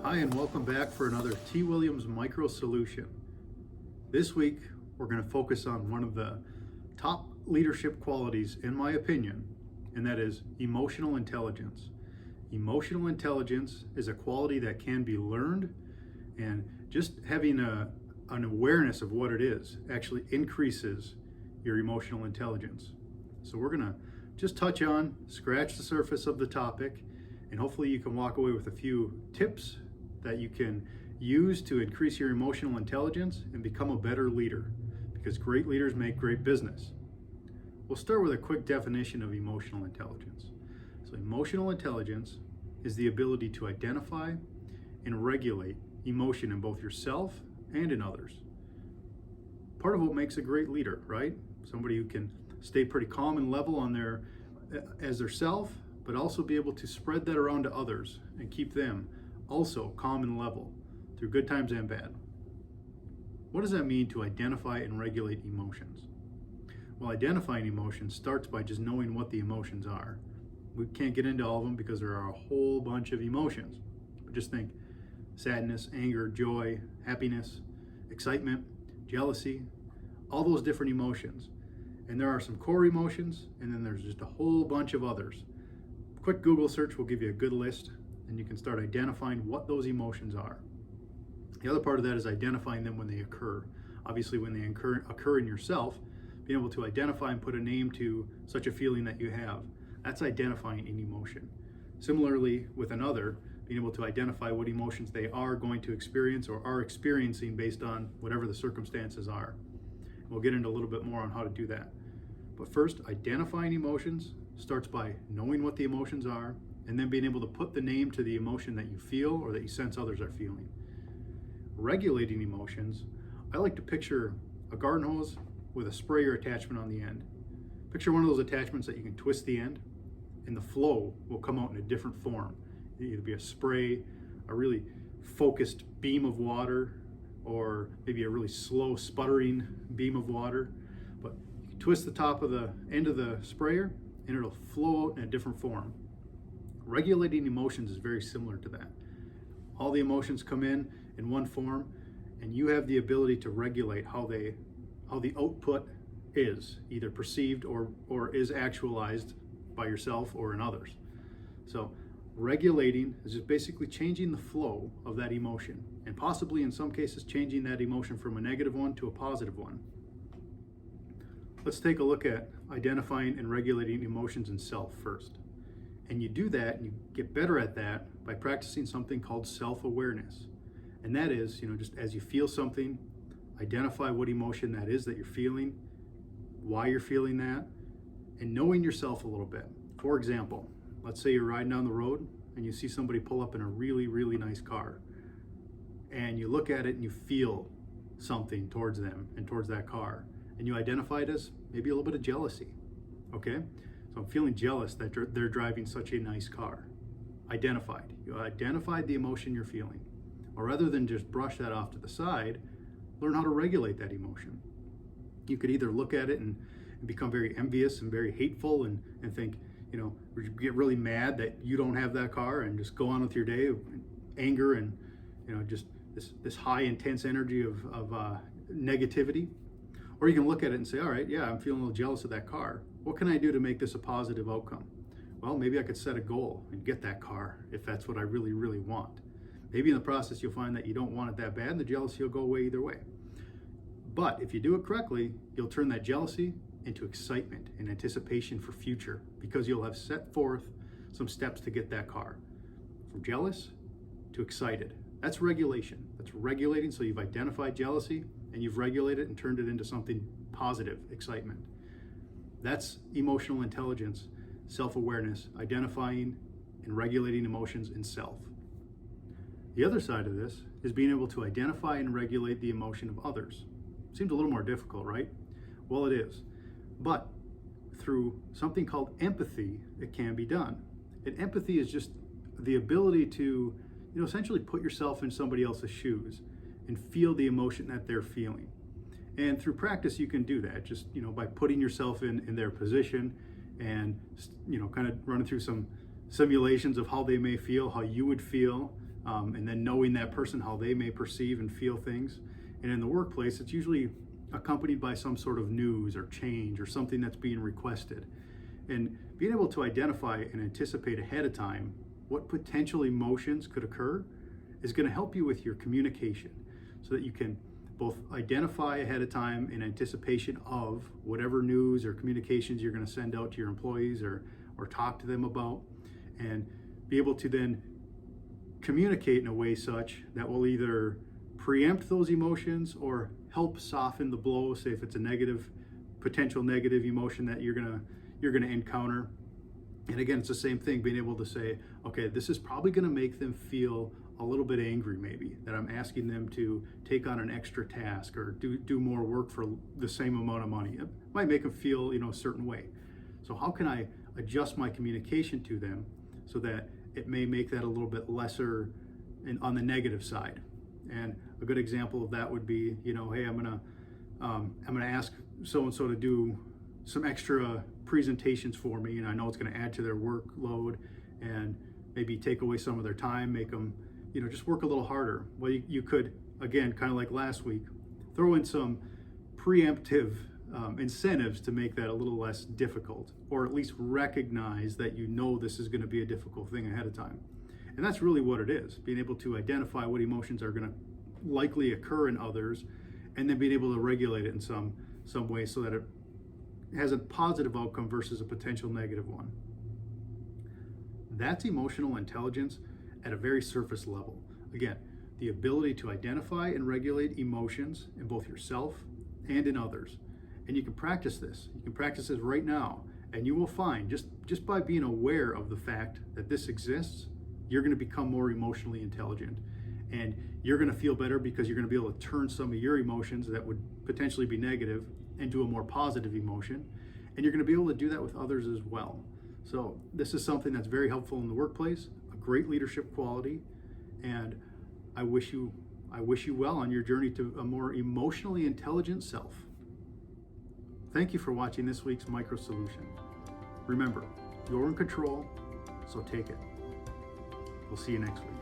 Hi, and welcome back for another T. Williams Micro Solution. This week, we're going to focus on one of the top leadership qualities, in my opinion, and that is emotional intelligence. Emotional intelligence is a quality that can be learned, and just having an awareness of what it is actually increases your emotional intelligence. So we're going to just scratch the surface of the topic, and hopefully you can walk away with a few tips that you can use to increase your emotional intelligence and become a better leader, because great leaders make great business. We'll start with a quick definition of emotional intelligence. So emotional intelligence is the ability to identify and regulate emotion in both yourself and in others. Part of what makes a great leader, right? Somebody who can stay pretty calm and level as their self, but also be able to spread that around to others and keep them also calm and level through good times and bad. What does that mean to identify and regulate emotions? Well, identifying emotions starts by just knowing what the emotions are. We can't get into all of them because there are a whole bunch of emotions. But just think sadness, anger, joy, happiness, excitement, jealousy, all those different emotions. And there are some core emotions, and then there's just a whole bunch of others. Quick Google search will give you a good list, and you can start identifying what those emotions are. The other part of that is identifying them when they occur. Obviously, when they occur in yourself, being able to identify and put a name to such a feeling that you have, that's identifying an emotion. Similarly, with another, being able to identify what emotions they are going to experience or are experiencing based on whatever the circumstances are. We'll get into a little bit more on how to do that. But first, identifying emotions starts by knowing what the emotions are, and then being able to put the name to the emotion that you feel or that you sense others are feeling. Regulating emotions, I like to picture a garden hose with a sprayer attachment on the end. Picture one of those attachments that you can twist the end, and the flow will come out in a different form. It'll either be a spray, a really focused beam of water, or maybe a really slow sputtering beam of water. But you can twist the top of the end of the sprayer and it'll flow out in a different form. Regulating emotions is very similar to that. All the emotions come in one form, and you have the ability to regulate how the output is, either perceived or is actualized by yourself or in others. So regulating is just basically changing the flow of that emotion, and possibly in some cases changing that emotion from a negative one to a positive one. Let's take a look at identifying and regulating emotions in self first. And you do that, and you get better at that by practicing something called self-awareness. And that is, just as you feel something, identify what emotion that is that you're feeling, why you're feeling that, and knowing yourself a little bit. For example, let's say you're riding down the road and you see somebody pull up in a really, really nice car. And you look at it and you feel something towards them and towards that car. And you identify it as maybe a little bit of jealousy. Okay? So I'm feeling jealous that they're driving such a nice car. Identified. You identified the emotion you're feeling. Or rather than just brush that off to the side, learn how to regulate that emotion. You could either look at it and become very envious and very hateful and think, get really mad that you don't have that car and just go on with your day, anger and just this high intense energy of negativity. Or you can look at it and say, all right, yeah, I'm feeling a little jealous of that car. What can I do to make this a positive outcome? Well, maybe I could set a goal and get that car if that's what I really, really want. Maybe in the process you'll find that you don't want it that bad and the jealousy will go away either way. But if you do it correctly, you'll turn that jealousy into excitement and anticipation for future, because you'll have set forth some steps to get that car. From jealous to excited. That's regulation. That's regulating. So you've identified jealousy and you've regulated and turned it into something positive, excitement. That's emotional intelligence, self-awareness, identifying and regulating emotions in self. The other side of this is being able to identify and regulate the emotion of others. Seems a little more difficult, right? Well, it is. But through something called empathy, it can be done. And empathy is just the ability to, essentially put yourself in somebody else's shoes and feel the emotion that they're feeling. And through practice, you can do that just, by putting yourself in their position and, kind of running through some simulations of how they may feel, how you would feel, and then knowing that person, how they may perceive and feel things. And in the workplace, it's usually accompanied by some sort of news or change or something that's being requested. And being able to identify and anticipate ahead of time what potential emotions could occur is going to help you with your communication, so that you can both identify ahead of time in anticipation of whatever news or communications you're going to send out to your employees or talk to them about, and be able to then communicate in a way such that will either preempt those emotions or help soften the blow. Say if it's a negative, potential negative emotion that you're gonna encounter. And again, it's the same thing, being able to say, okay, this is probably gonna make them feel a little bit angry, maybe, that I'm asking them to take on an extra task or do more work for the same amount of money. It might make them feel, a certain way. So how can I adjust my communication to them so that it may make that a little bit lesser on the negative side? And a good example of that would be, hey, I'm gonna ask so-and-so to do some extra presentations for me, and I know it's gonna add to their workload and maybe take away some of their time, make them, just work a little harder. Well, you could, again, kind of like last week, throw in some preemptive incentives to make that a little less difficult, or at least recognize that this is gonna be a difficult thing ahead of time. And that's really what it is, being able to identify what emotions are going to likely occur in others, and then being able to regulate it in some way so that it has a positive outcome versus a potential negative one. That's emotional intelligence at a very surface level. Again, the ability to identify and regulate emotions in both yourself and in others. And you can practice this. You can practice this right now, and you will find, just by being aware of the fact that this exists, you're going to become more emotionally intelligent, and you're going to feel better because you're going to be able to turn some of your emotions that would potentially be negative into a more positive emotion, and you're going to be able to do that with others as well. So this is something that's very helpful in the workplace, a great leadership quality, and I wish you well on your journey to a more emotionally intelligent self. Thank you for watching this week's Micro Solution. Remember, you're in control, so take it. We'll see you next week.